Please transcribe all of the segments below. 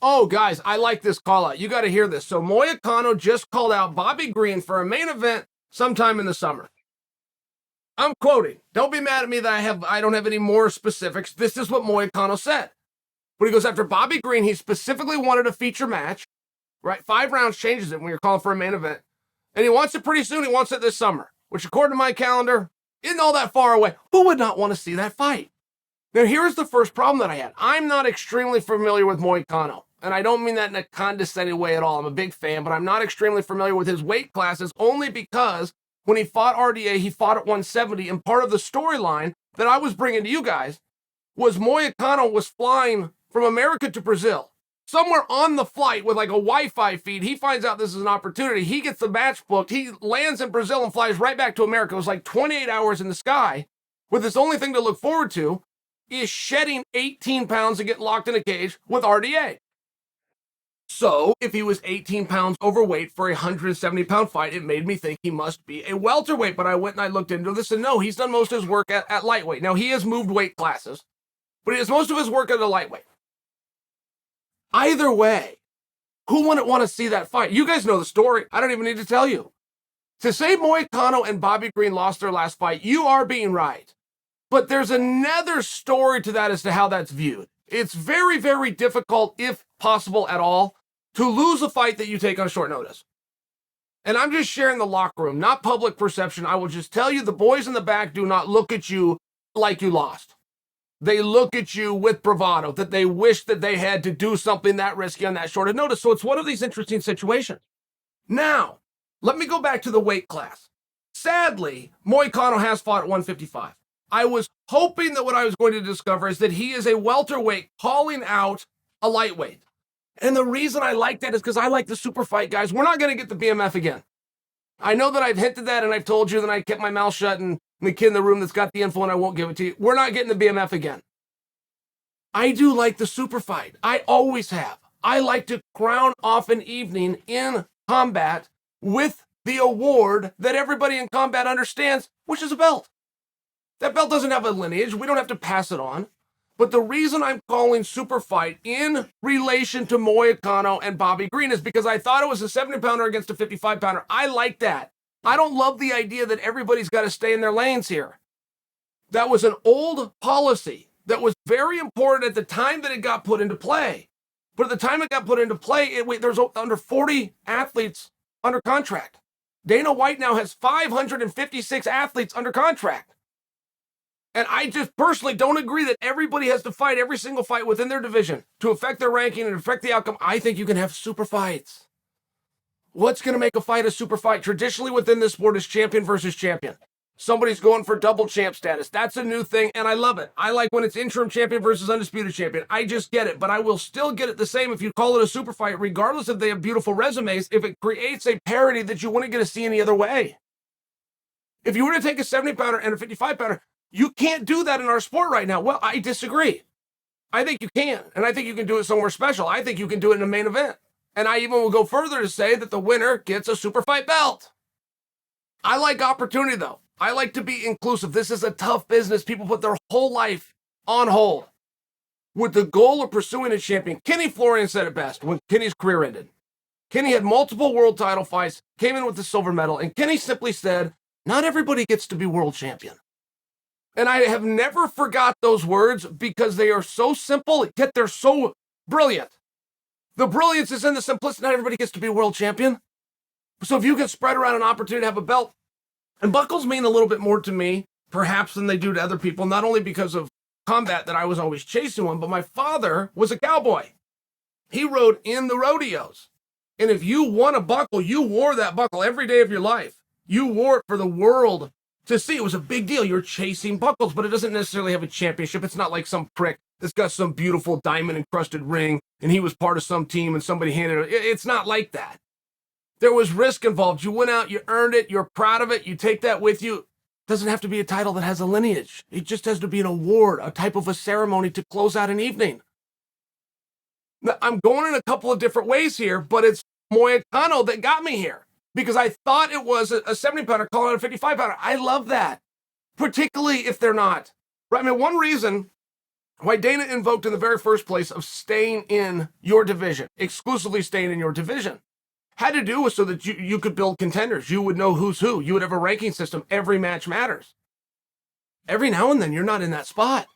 Oh, guys, I like this call out. You got to hear this. So Moicano just called out Bobby Green for a main event sometime in the summer. I'm quoting. Don't be mad at me that I don't have any more specifics. This is what Moicano said. But he goes, after Bobby Green, he specifically wanted a feature match, right? 5 rounds changes it when you're calling for a main event. And he wants it pretty soon. He wants it this summer, which according to my calendar, isn't all that far away. Who would not want to see that fight? Now, here's the first problem that I had. I'm not extremely familiar with Moicano. And I don't mean that in a condescending way at all. I'm a big fan, but I'm not extremely familiar with his weight classes only because when he fought RDA, he fought at 170. And part of the storyline that I was bringing to you guys was Moicano was flying from America to Brazil. Somewhere on the flight with like a Wi-Fi feed, he finds out this is an opportunity. He gets the match booked. He lands in Brazil and flies right back to America. It was like 28 hours in the sky with this only thing to look forward to is shedding 18 pounds and getting locked in a cage with RDA. So, if he was 18 pounds overweight for a 170-pound fight, it made me think he must be a welterweight. But I went and I looked into this, and no, he's done most of his work at lightweight. Now, he has moved weight classes, but he does most of his work at a lightweight. Either way, who wouldn't want to see that fight? You guys know the story. I don't even need to tell you. To say Moicano and Bobby Green lost their last fight, you are being right. But there's another story to that as to how that's viewed. It's very, very difficult, if possible at all, to lose a fight that you take on short notice. And I'm just sharing the locker room, not public perception. I will just tell you, the boys in the back do not look at you like you lost. They look at you with bravado, that they wish that they had to do something that risky on that short of notice. So it's one of these interesting situations. Now, let me go back to the weight class. Sadly, Moicano has fought at 155. I was hoping that what I was going to discover is that he is a welterweight calling out a lightweight. And the reason I like that is because I like the super fight, guys. We're not going to get the BMF again. I know that I've hinted that and I've told you that I kept my mouth shut and the kid in the room that's got the info and I won't give it to you. We're not getting the BMF again. I do like the super fight. I always have. I like to crown off an evening in combat with the award that everybody in combat understands, which is a belt. That belt doesn't have a lineage. We don't have to pass it on. But the reason I'm calling super fight in relation to Moicano and Bobby Green is because I thought it was a 70-pounder against a 55-pounder. I like that. I don't love the idea that everybody's got to stay in their lanes here. That was an old policy that was very important at the time that it got put into play. But at the time it got put into play, there's under 40 athletes under contract. Dana White now has 556 athletes under contract. And I just personally don't agree that everybody has to fight every single fight within their division to affect their ranking and affect the outcome. I think you can have super fights. What's going to make a fight a super fight? Traditionally within this sport is champion versus champion. Somebody's going for double champ status. That's a new thing, and I love it. I like when it's interim champion versus undisputed champion. I just get it, but I will still get it the same if you call it a super fight, regardless if they have beautiful resumes, if it creates a parity that you wouldn't get to see any other way. If you were to take a 70-pounder and a 55-pounder, you can't do that in our sport right now. Well, I disagree. I think you can, and I think you can do it somewhere special. I think you can do it in a main event. And I even will go further to say that the winner gets a super fight belt. I like opportunity, though. I like to be inclusive. This is a tough business. People put their whole life on hold with the goal of pursuing a champion. Kenny Florian said it best when Kenny's career ended. Kenny had multiple world title fights, came in with the silver medal, and Kenny simply said, not everybody gets to be world champion. And I have never forgot those words because they are so simple, yet they're so brilliant. The brilliance is in the simplicity. Not everybody gets to be world champion. So if you can spread around an opportunity to have a belt, and buckles mean a little bit more to me, perhaps, than they do to other people, not only because of combat that I was always chasing one, but my father was a cowboy. He rode in the rodeos. And if you won a buckle, you wore that buckle every day of your life. You wore it for the world to see. It was a big deal. You're chasing buckles, but it doesn't necessarily have a championship. It's not like some prick that's got some beautiful diamond-encrusted ring, and he was part of some team, and somebody handed it. It's not like that. There was risk involved. You went out, you earned it, you're proud of it, you take that with you. It doesn't have to be a title that has a lineage. It just has to be an award, a type of a ceremony to close out an evening. Now, I'm going in a couple of different ways here, but it's Moicano that got me here because I thought it was a 70-pounder calling out a 55-pounder. I love that, particularly if they're not. Right? I mean, one reason why Dana invoked in the very first place of staying in your division, exclusively staying in your division, had to do with so that you could build contenders. You would know who's who. You would have a ranking system. Every match matters. Every now and then, you're not in that spot.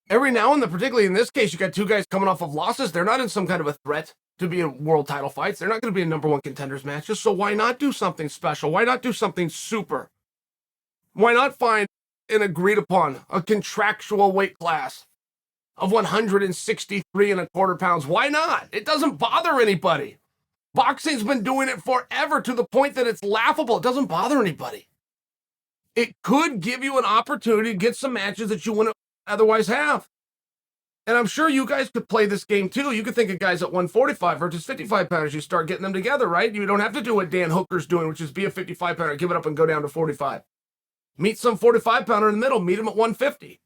Every now and then, particularly in this case, you got two guys coming off of losses. They're not in some kind of a threat to be in world title fights. They're not going to be in number one contenders matches. So why not do something special? Why not do something super? Why not find an agreed upon, a contractual weight class of 163.25 pounds? Why not? It doesn't bother anybody. Boxing's been doing it forever to the point that it's laughable. It doesn't bother anybody. It could give you an opportunity to get some matches that you wouldn't otherwise have. And I'm sure you guys could play this game too. You could think of guys at 145 versus 55 pounders. You start getting them together, right? You don't have to do what Dan Hooker's doing, which is be a 55 pounder, give it up and go down to 45. Meet some 45 pounder in the middle, meet him at 150.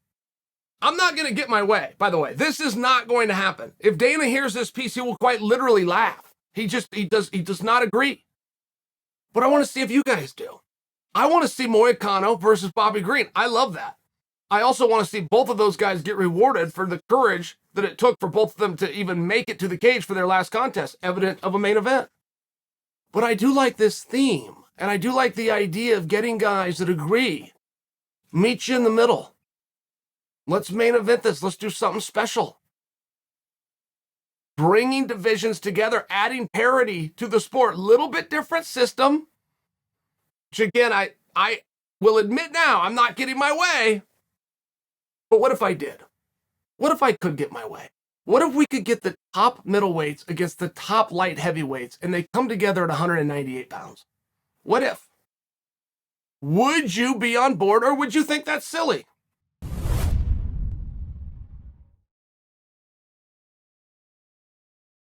I'm not going to get my way, by the way. This is not going to happen. If Dana hears this piece, he will quite literally laugh. He does not agree. But I want to see if you guys do. I want to see Moicano versus Bobby Green. I love that. I also want to see both of those guys get rewarded for the courage that it took for both of them to even make it to the cage for their last contest, evident of a main event. But I do like this theme, and I do like the idea of getting guys that agree. Meet you in the middle. Let's main event this. Let's do something special. Bringing divisions together, adding parity to the sport. Little bit different system. Which again, I will admit now, I'm not getting my way. But what if I did? What if I could get my way? What if we could get the top middleweights against the top light heavyweights and they come together at 198 pounds? What if? Would you be on board or would you think that's silly?